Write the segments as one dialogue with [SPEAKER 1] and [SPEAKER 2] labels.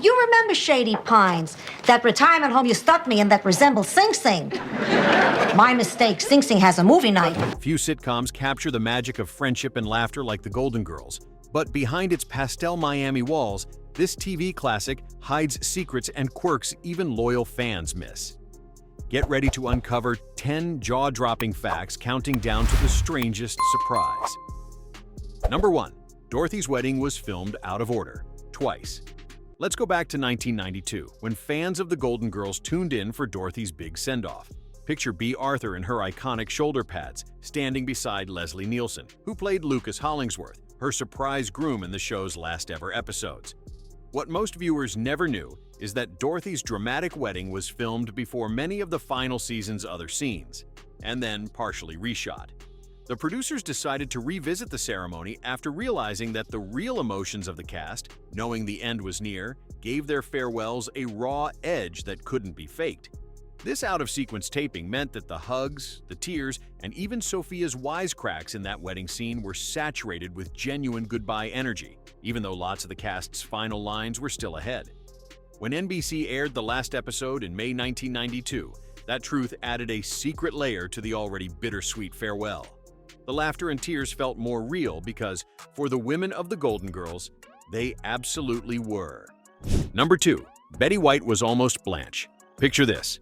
[SPEAKER 1] you remember Shady Pines, that retirement home you stuck me in that resembles Sing Sing. My mistake, Sing Sing has a movie night.
[SPEAKER 2] Few sitcoms capture the magic of friendship and laughter like The Golden Girls. But behind its pastel Miami walls, this TV classic hides secrets and quirks even loyal fans miss. Get ready to uncover 10 jaw-dropping facts counting down to the strangest surprise. Number 1. Dorothy's wedding was filmed out of order, twice. Let's go back to 1992, when fans of The Golden Girls tuned in for Dorothy's big send-off. Picture Bea Arthur in her iconic shoulder pads, standing beside Leslie Nielsen, who played Lucas Hollingsworth, her surprise groom in the show's last-ever episodes. What most viewers never knew is that Dorothy's dramatic wedding was filmed before many of the final season's other scenes, and then partially reshot. The producers decided to revisit the ceremony after realizing that the real emotions of the cast, knowing the end was near, gave their farewells a raw edge that couldn't be faked. This out-of-sequence taping meant that the hugs, the tears, and even Sophia's wisecracks in that wedding scene were saturated with genuine goodbye energy, even though lots of the cast's final lines were still ahead. When NBC aired the last episode in May 1992, that truth added a secret layer to the already bittersweet farewell. The laughter and tears felt more real because, for the women of the Golden Girls, they absolutely were. Number 2. Betty White was almost Blanche. Picture this.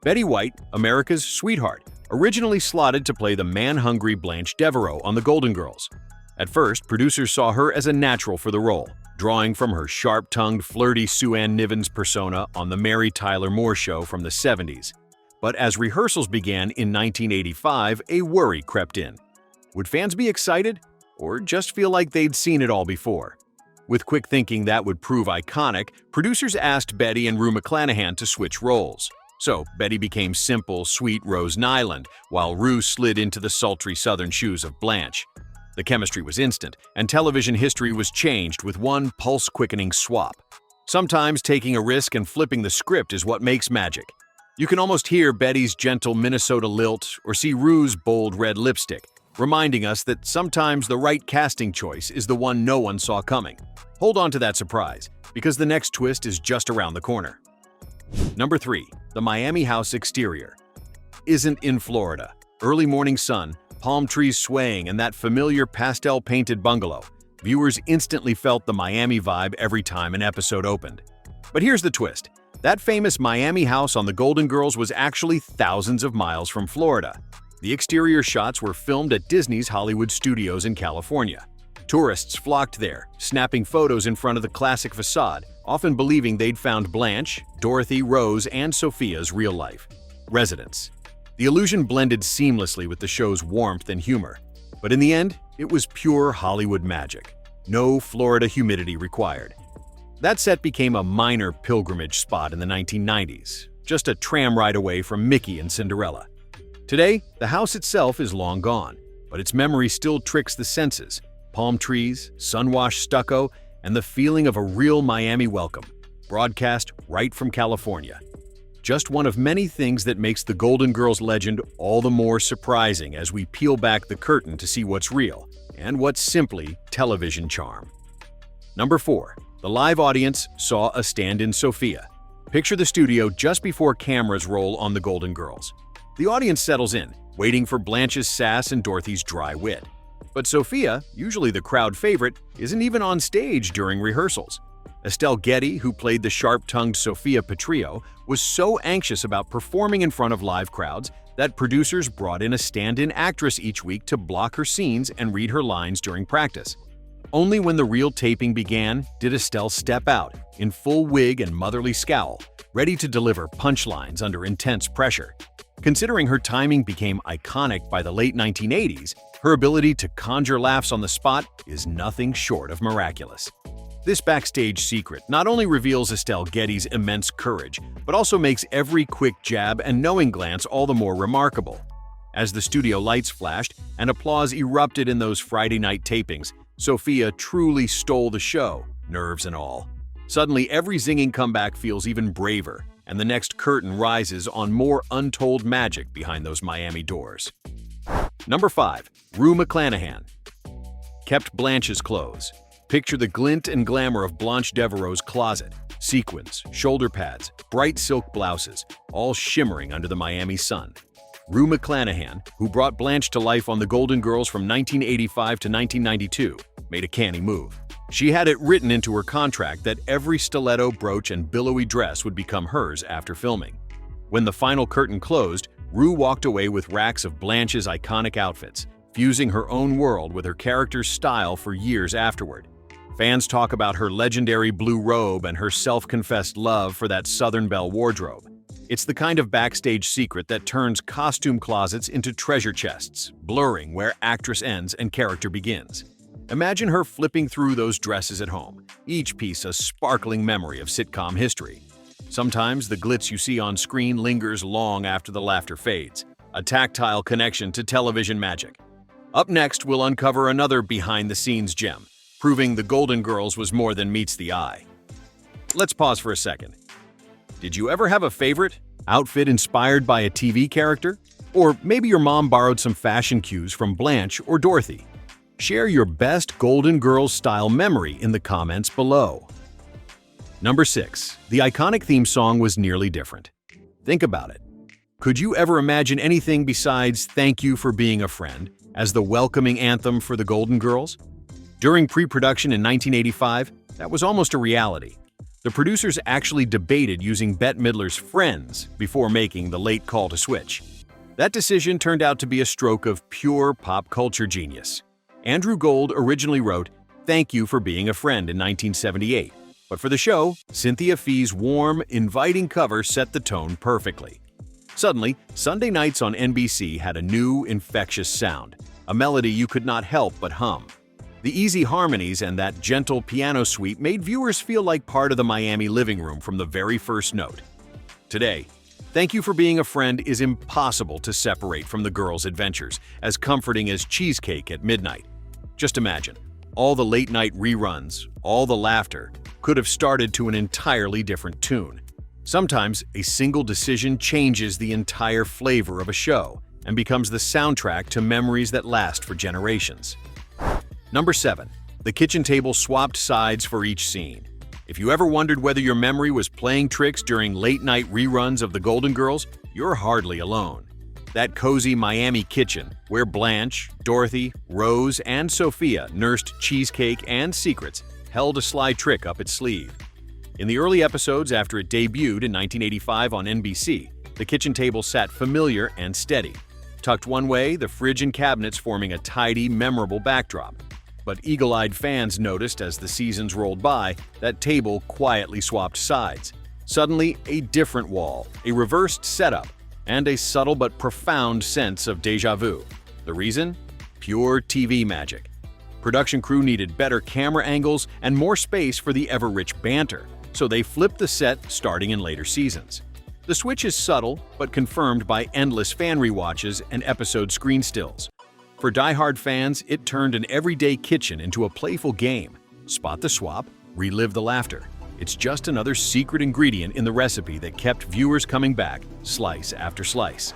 [SPEAKER 2] Betty White, America's sweetheart, originally slotted to play the man-hungry Blanche Devereaux on The Golden Girls. At first, producers saw her as a natural for the role, drawing from her sharp-tongued, flirty Sue Ann Nivens persona on The Mary Tyler Moore Show from the 70s. But as rehearsals began in 1985, a worry crept in. Would fans be excited, or just feel like they'd seen it all before? With quick thinking that would prove iconic, producers asked Betty and Rue McClanahan to switch roles. So, Betty became simple, sweet Rose Nyland, while Rue slid into the sultry southern shoes of Blanche. The chemistry was instant, and television history was changed with one pulse-quickening swap. Sometimes taking a risk and flipping the script is what makes magic. You can almost hear Betty's gentle Minnesota lilt or see Rue's bold red lipstick, reminding us that sometimes the right casting choice is the one no one saw coming. Hold on to that surprise, because the next twist is just around the corner. Number 3. The Miami house exterior. Isn't in Florida. Early morning sun, palm trees swaying, and that familiar pastel-painted bungalow. Viewers instantly felt the Miami vibe every time an episode opened. But here's the twist. That famous Miami house on The Golden Girls was actually thousands of miles from Florida. The exterior shots were filmed at Disney's Hollywood Studios in California. Tourists flocked there, snapping photos in front of the classic facade, often believing they'd found Blanche, Dorothy, Rose, and Sophia's real-life residence. The illusion blended seamlessly with the show's warmth and humor. But in the end, it was pure Hollywood magic. No Florida humidity required. That set became a minor pilgrimage spot in the 1990s, just a tram ride away from Mickey and Cinderella. Today, the house itself is long gone, but its memory still tricks the senses. Palm trees, sun-washed stucco, and the feeling of a real Miami welcome, broadcast right from California. Just one of many things that makes the Golden Girls legend all the more surprising as we peel back the curtain to see what's real and what's simply television charm. Number 4. The live audience saw a stand-in Sophia. Picture the studio just before cameras roll on the Golden Girls. The audience settles in, waiting for Blanche's sass and Dorothy's dry wit. But Sophia, usually the crowd favorite, isn't even on stage during rehearsals. Estelle Getty, who played the sharp-tongued Sophia Petrillo, was so anxious about performing in front of live crowds that producers brought in a stand-in actress each week to block her scenes and read her lines during practice. Only when the real taping began did Estelle step out, in full wig and motherly scowl, ready to deliver punchlines under intense pressure. Considering her timing became iconic by the late 1980s, her ability to conjure laughs on the spot is nothing short of miraculous. This backstage secret not only reveals Estelle Getty's immense courage, but also makes every quick jab and knowing glance all the more remarkable. As the studio lights flashed and applause erupted in those Friday night tapings, Sophia truly stole the show, nerves and all. Suddenly, every zinging comeback feels even braver, and the next curtain rises on more untold magic behind those Miami doors. Number 5. Rue McClanahan. Kept Blanche's clothes. Picture the glint and glamour of Blanche Devereaux's closet. sequins, shoulder pads, bright silk blouses, all shimmering under the Miami sun. Rue McClanahan, who brought Blanche to life on The Golden Girls from 1985 to 1992, made a canny move. She had it written into her contract that every stiletto, brooch, and billowy dress would become hers after filming. When the final curtain closed, Rue walked away with racks of Blanche's iconic outfits, fusing her own world with her character's style for years afterward. Fans talk about her legendary blue robe and her self-confessed love for that Southern Belle wardrobe. It's the kind of backstage secret that turns costume closets into treasure chests, blurring where actress ends and character begins. Imagine her flipping through those dresses at home, each piece a sparkling memory of sitcom history. Sometimes the glitz you see on screen lingers long after the laughter fades, a tactile connection to television magic. Up next, we'll uncover another behind-the-scenes gem, proving The Golden Girls was more than meets the eye. Let's pause for a second. Did you ever have a favorite outfit inspired by a TV character? Or maybe your mom borrowed some fashion cues from Blanche or Dorothy? Share your best Golden Girls style memory in the comments below. Number 6. The iconic theme song was nearly different. Think about it. Could you ever imagine anything besides "Thank You for Being a Friend" as the welcoming anthem for The Golden Girls? During pre-production in 1985, that was almost a reality. The producers actually debated using Bette Midler's Friends before making the late call to switch. That decision turned out to be a stroke of pure pop culture genius. Andrew Gold originally wrote "Thank You for Being a Friend" in 1978, but for the show, Cynthia Fee's warm, inviting cover set the tone perfectly. Suddenly, Sunday nights on NBC had a new, infectious sound, a melody you could not help but hum. The easy harmonies and that gentle piano suite made viewers feel like part of the Miami living room from the very first note. Today, "Thank You for Being a Friend" is impossible to separate from the girls' adventures, as comforting as cheesecake at midnight. Just imagine, all the late-night reruns, all the laughter, could have started to an entirely different tune. Sometimes, a single decision changes the entire flavor of a show and becomes the soundtrack to memories that last for generations. Number 7. The kitchen table swapped sides for each scene. If you ever wondered whether your memory was playing tricks during late-night reruns of The Golden Girls, you're hardly alone. That cozy Miami kitchen, where Blanche, Dorothy, Rose, and Sophia nursed cheesecake and secrets, held a sly trick up its sleeve. In the early episodes after it debuted in 1985 on NBC, the kitchen table sat familiar and steady. Tucked one way, the fridge and cabinets forming a tidy, memorable backdrop. But eagle-eyed fans noticed as the seasons rolled by, that table quietly swapped sides. Suddenly, a different wall, a reversed setup, and a subtle but profound sense of déjà vu. The reason? Pure TV magic. Production crew needed better camera angles and more space for the ever-rich banter, so they flipped the set starting in later seasons. The switch is subtle, but confirmed by endless fan rewatches and episode screen stills. For die-hard fans, it turned an everyday kitchen into a playful game. Spot the swap, relive the laughter. It's just another secret ingredient in the recipe that kept viewers coming back, slice after slice.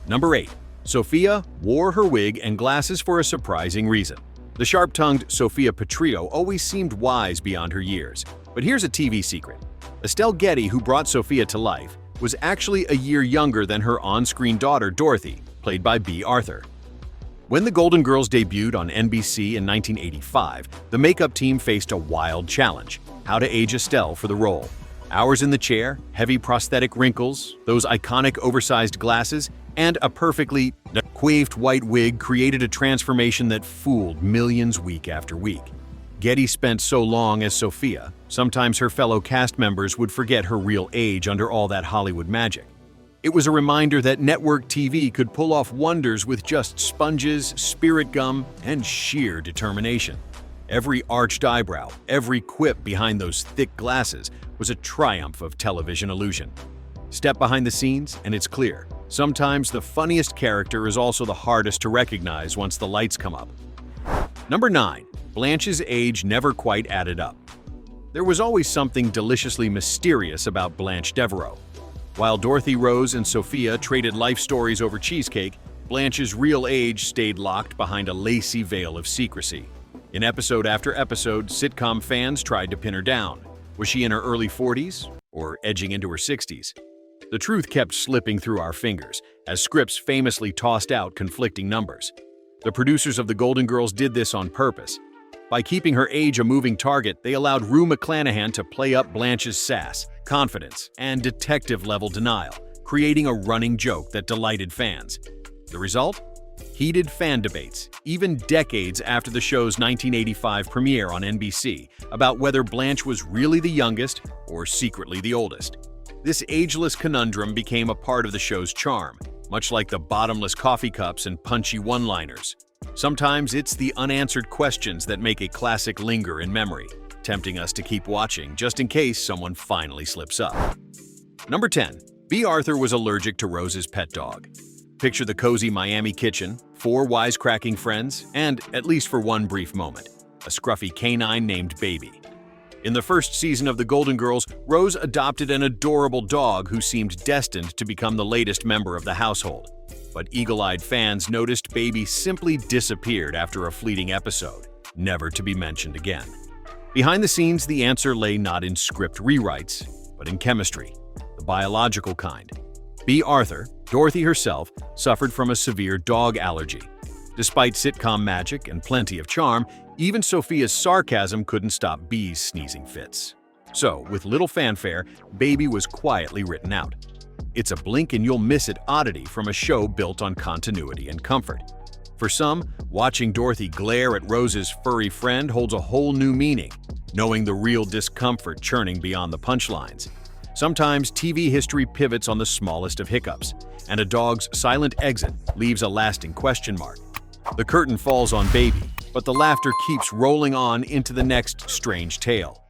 [SPEAKER 2] Number 8. Sophia wore her wig and glasses for a surprising reason. The sharp-tongued Sophia Petrillo always seemed wise beyond her years. But here's a TV secret. Estelle Getty, who brought Sophia to life, was actually a year younger than her on-screen daughter Dorothy, played by Bea Arthur. When The Golden Girls debuted on NBC in 1985, the makeup team faced a wild challenge: how to age Estelle for the role. Hours in the chair, heavy prosthetic wrinkles, those iconic oversized glasses, and a perfectly coiffed white wig created a transformation that fooled millions week after week. Getty spent so long as Sophia, sometimes her fellow cast members would forget her real age under all that Hollywood magic. It was a reminder that network TV could pull off wonders with just sponges, spirit gum, and sheer determination. Every arched eyebrow, every quip behind those thick glasses was a triumph of television illusion. Step behind the scenes, and it's clear. Sometimes the funniest character is also the hardest to recognize once the lights come up. Number 9. Blanche's age never quite added up. There was always something deliciously mysterious about Blanche Devereaux. While Dorothy, Rose, and Sophia traded life stories over cheesecake, Blanche's real age stayed locked behind a lacy veil of secrecy. In episode after episode, sitcom fans tried to pin her down. Was she in her early 40s or edging into her 60s? The truth kept slipping through our fingers as scripts famously tossed out conflicting numbers. The producers of The Golden Girls did this on purpose. By keeping her age a moving target, they allowed McClanahan to play up Blanche's sass, confidence, and detective-level denial, creating a running joke that delighted fans. The result? Heated fan debates, even decades after the show's 1985 premiere on NBC, about whether Blanche was really the youngest or secretly the oldest. This ageless conundrum became a part of the show's charm, much like the bottomless coffee cups and punchy one-liners. Sometimes it's the unanswered questions that make a classic linger in memory, tempting us to keep watching just in case someone finally slips up. Number 10. B. Arthur was allergic to Rose's pet dog. Picture the cozy Miami kitchen, 4 wisecracking friends, and, at least for one brief moment, a scruffy canine named Baby. In the first season of The Golden Girls, Rose adopted an adorable dog who seemed destined to become the latest member of the household. But eagle-eyed fans noticed Baby simply disappeared after a fleeting episode, never to be mentioned again. Behind the scenes, the answer lay not in script rewrites, but in chemistry, the biological kind. B. Arthur, Dorothy herself, suffered from a severe dog allergy. Despite sitcom magic and plenty of charm, even Sophia's sarcasm couldn't stop B's sneezing fits. So, with little fanfare, Baby was quietly written out. It's a blink-and-you'll-miss-it oddity from a show built on continuity and comfort. For some, watching Dorothy glare at Rose's furry friend holds a whole new meaning, knowing the real discomfort churning beyond the punchlines. Sometimes TV history pivots on the smallest of hiccups, and a dog's silent exit leaves a lasting question mark. The curtain falls on Baby, but the laughter keeps rolling on into the next strange tale.